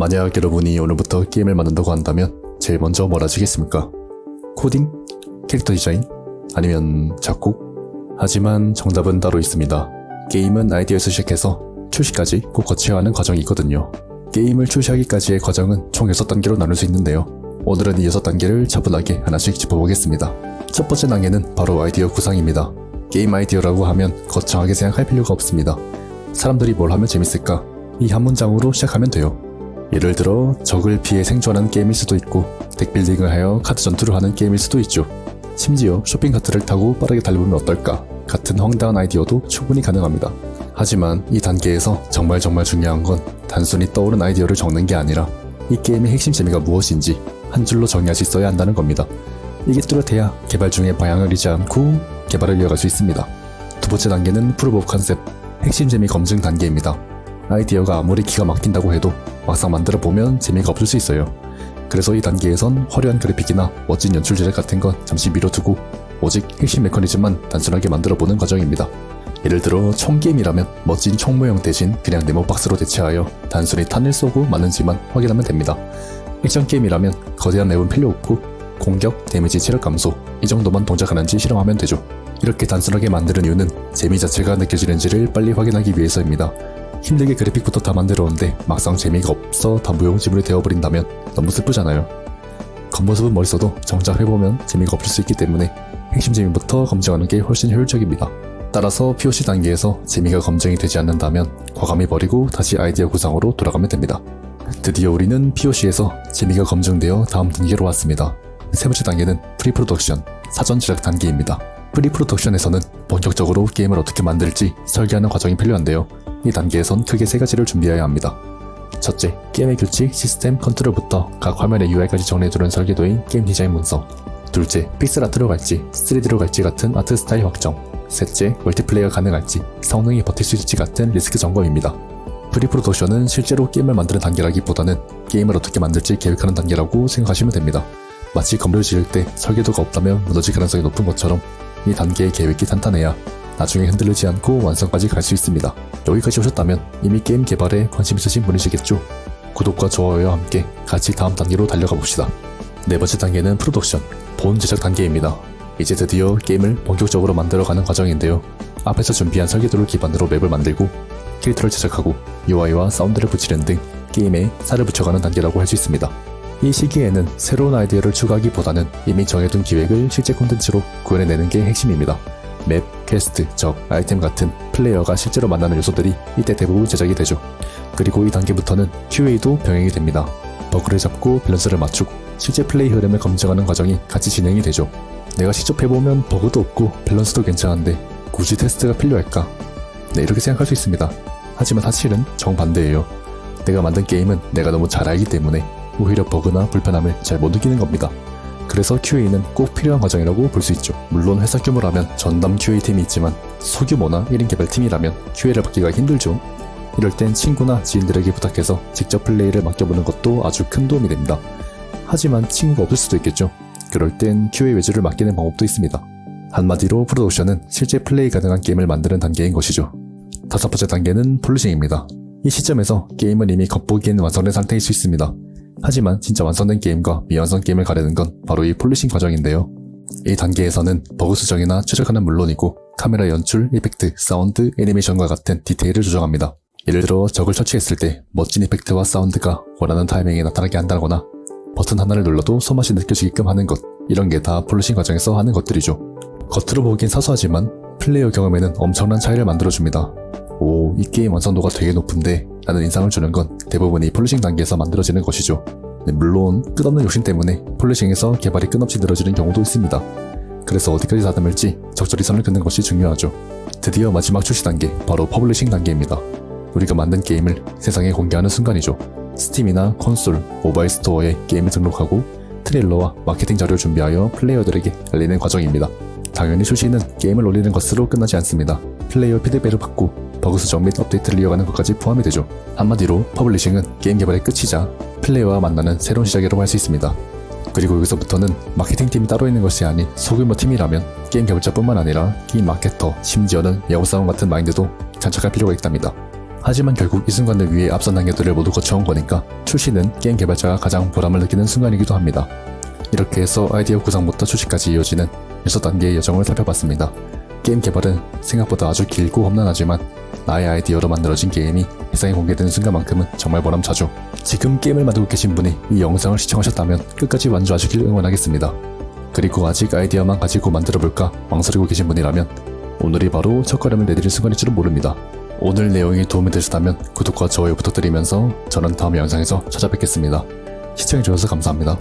만약 여러분이 오늘부터 게임을 만든다고 한다면 제일 먼저 뭘 하시겠습니까? 코딩? 캐릭터 디자인? 아니면 작곡? 하지만 정답은 따로 있습니다. 게임은 아이디어에서 시작해서 출시까지 꼭 거쳐야 하는 과정이 있거든요. 게임을 출시하기까지의 과정은 총 6단계로 나눌 수 있는데요. 오늘은 이 6단계를 차분하게 하나씩 짚어보겠습니다. 첫 번째 단계는 바로 아이디어 구상입니다. 게임 아이디어라고 하면 거창하게 생각할 필요가 없습니다. 사람들이 뭘 하면 재밌을까? 이 한 문장으로 시작하면 돼요. 예를 들어 적을 피해 생존하는 게임일 수도 있고 덱빌딩을 하여 카드 전투를 하는 게임일 수도 있죠. 심지어 쇼핑카트를 타고 빠르게 달려보면 어떨까 같은 황당한 아이디어도 충분히 가능합니다. 하지만 이 단계에서 정말 중요한 건 단순히 떠오른 아이디어를 적는 게 아니라 이 게임의 핵심 재미가 무엇인지 한 줄로 정의할 수 있어야 한다는 겁니다. 이게 뚜렷해야 개발 중에 방향을 잃지 않고 개발을 이어갈 수 있습니다. 두 번째 단계는 프루브 오브 컨셉, 핵심 재미 검증 단계입니다. 아이디어가 아무리 기가 막힌다고 해도 막상 만들어 보면 재미가 없을 수 있어요. 그래서 이 단계에선 화려한 그래픽이나 멋진 연출 제작 같은 건 잠시 미뤄두고 오직 핵심 메커니즘만 단순하게 만들어 보는 과정입니다. 예를 들어 총 게임이라면 멋진 총 모형 대신 그냥 네모 박스로 대체하여 단순히 탄을 쏘고 맞는지만 확인하면 됩니다. 액션 게임이라면 거대한 맵은 필요 없고 공격, 데미지, 체력 감소 이 정도만 동작하는지 실험하면 되죠. 이렇게 단순하게 만드는 이유는 재미 자체가 느껴지는지를 빨리 확인하기 위해서입니다. 힘들게 그래픽부터 다 만들었는데 막상 재미가 없어 다 무용지물이 되어버린다면 너무 슬프잖아요. 겉모습은 멋있어도 정작 해보면 재미가 없을 수 있기 때문에 핵심 재미부터 검증하는 게 훨씬 효율적입니다. 따라서 POC 단계에서 재미가 검증이 되지 않는다면 과감히 버리고 다시 아이디어 구상으로 돌아가면 됩니다. 드디어 우리는 POC에서 재미가 검증되어 다음 단계로 왔습니다. 세 번째 단계는 프리프로덕션, 사전 제작 단계입니다. 프리프로덕션에서는 본격적으로 게임을 어떻게 만들지 설계하는 과정이 필요한데요. 이 단계에선 크게 세 가지를 준비해야 합니다. 첫째, 게임의 규칙, 시스템, 컨트롤부터 각 화면의 UI까지 정리해두는 설계도인 게임 디자인 문서. 둘째, 픽셀 아트로 갈지, 3D로 갈지 같은 아트 스타일 확정. 셋째, 멀티플레이가 가능할지, 성능이 버틸 수 있을지 같은 리스크 점검입니다. 프리프로덕션은 실제로 게임을 만드는 단계라기보다는 게임을 어떻게 만들지 계획하는 단계라고 생각하시면 됩니다. 마치 건물을 지을 때 설계도가 없다면 무너질 가능성이 높은 것처럼 이 단계의 계획이 탄탄해야 나중에 흔들리지 않고 완성까지 갈 수 있습니다. 여기까지 오셨다면 이미 게임 개발에 관심 있으신 분이시겠죠? 구독과 좋아요와 함께 같이 다음 단계로 달려가 봅시다. 네 번째 단계는 프로덕션, 본 제작 단계입니다. 이제 드디어 게임을 본격적으로 만들어가는 과정인데요. 앞에서 준비한 설계도를 기반으로 맵을 만들고 캐릭터를 제작하고 UI와 사운드를 붙이는 등 게임에 살을 붙여가는 단계라고 할 수 있습니다. 이 시기에는 새로운 아이디어를 추가하기보다는 이미 정해둔 기획을 실제 콘텐츠로 구현해내는 게 핵심입니다. 맵, 퀘스트, 적, 아이템 같은 플레이어가 실제로 만나는 요소들이 이때 대부분 제작이 되죠. 그리고 이 단계부터는 QA도 병행이 됩니다. 버그를 잡고 밸런스를 맞추고 실제 플레이 흐름을 검증하는 과정이 같이 진행이 되죠. 내가 직접 해보면 버그도 없고 밸런스도 괜찮은데 굳이 테스트가 필요할까? 네, 이렇게 생각할 수 있습니다. 하지만 사실은 정반대예요. 내가 만든 게임은 내가 너무 잘 알기 때문에 오히려 버그나 불편함을 잘 못 느끼는 겁니다. 그래서 QA는 꼭 필요한 과정이라고 볼 수 있죠. 물론 회사 규모라면 전담 QA팀이 있지만 소규모나 1인 개발팀이라면 QA를 받기가 힘들죠. 이럴 땐 친구나 지인들에게 부탁해서 직접 플레이를 맡겨보는 것도 아주 큰 도움이 됩니다. 하지만 친구가 없을 수도 있겠죠. 그럴 땐 QA 외주를 맡기는 방법도 있습니다. 한마디로 프로덕션은 실제 플레이 가능한 게임을 만드는 단계인 것이죠. 다섯 번째 단계는 폴리싱입니다. 이 시점에서 게임은 이미 겉보기엔 완성된 상태일 수 있습니다. 하지만 진짜 완성된 게임과 미완성 게임을 가르는 건 바로 이 폴리싱 과정인데요. 이 단계에서는 버그 수정이나 최적화는 물론이고 카메라 연출, 이펙트, 사운드, 애니메이션과 같은 디테일을 조정합니다. 예를 들어 적을 처치했을 때 멋진 이펙트와 사운드가 원하는 타이밍에 나타나게 한다거나 버튼 하나를 눌러도 손맛이 느껴지게끔 하는 것, 이런 게 다 폴리싱 과정에서 하는 것들이죠. 겉으로 보기엔 사소하지만 플레이어 경험에는 엄청난 차이를 만들어줍니다. 오, 이 게임 완성도가 되게 높은데 라는 인상을 주는 건 대부분 이 폴리싱 단계에서 만들어지는 것이죠. 네, 물론 끝없는 욕심 때문에 폴리싱에서 개발이 끝없이 늘어지는 경우도 있습니다. 그래서 어디까지 다듬을지 적절히 선을 긋는 것이 중요하죠. 드디어 마지막 출시 단계, 바로 퍼블리싱 단계입니다. 우리가 만든 게임을 세상에 공개하는 순간이죠. 스팀이나 콘솔, 모바일 스토어에 게임을 등록하고 트레일러와 마케팅 자료를 준비하여 플레이어들에게 알리는 과정입니다. 당연히 출시는 게임을 올리는 것으로 끝나지 않습니다. 플레이어 피드백을 받고 버그 수정 및 업데이트를 이어가는 것까지 포함이 되죠. 한마디로 퍼블리싱은 게임 개발의 끝이자 플레이어와 만나는 새로운 시작이라고 할 수 있습니다. 그리고 여기서부터는 마케팅팀이 따로 있는 것이 아닌 소규모 팀이라면 게임 개발자뿐만 아니라 게임 마케터, 심지어는 야구사원 같은 마인드도 장착할 필요가 있답니다. 하지만 결국 이 순간을 위해 앞선 단계들을 모두 거쳐온 거니까 출시는 게임 개발자가 가장 보람을 느끼는 순간이기도 합니다. 이렇게 해서 아이디어 구상부터 출시까지 이어지는 6단계의 여정을 살펴봤습니다. 게임 개발은 생각보다 아주 길고 험난하지만 나의 아이디어로 만들어진 게임이 세상에 공개되는 순간만큼은 정말 보람차죠. 지금 게임을 만들고 계신 분이 이 영상을 시청하셨다면 끝까지 완주하시길 응원하겠습니다. 그리고 아직 아이디어만 가지고 만들어볼까 망설이고 계신 분이라면 오늘이 바로 첫걸음을 내디딜 순간일지도 모릅니다. 오늘 내용이 도움이 되셨다면 구독과 좋아요 부탁드리면서 저는 다음 영상에서 찾아뵙겠습니다. 시청해주셔서 감사합니다.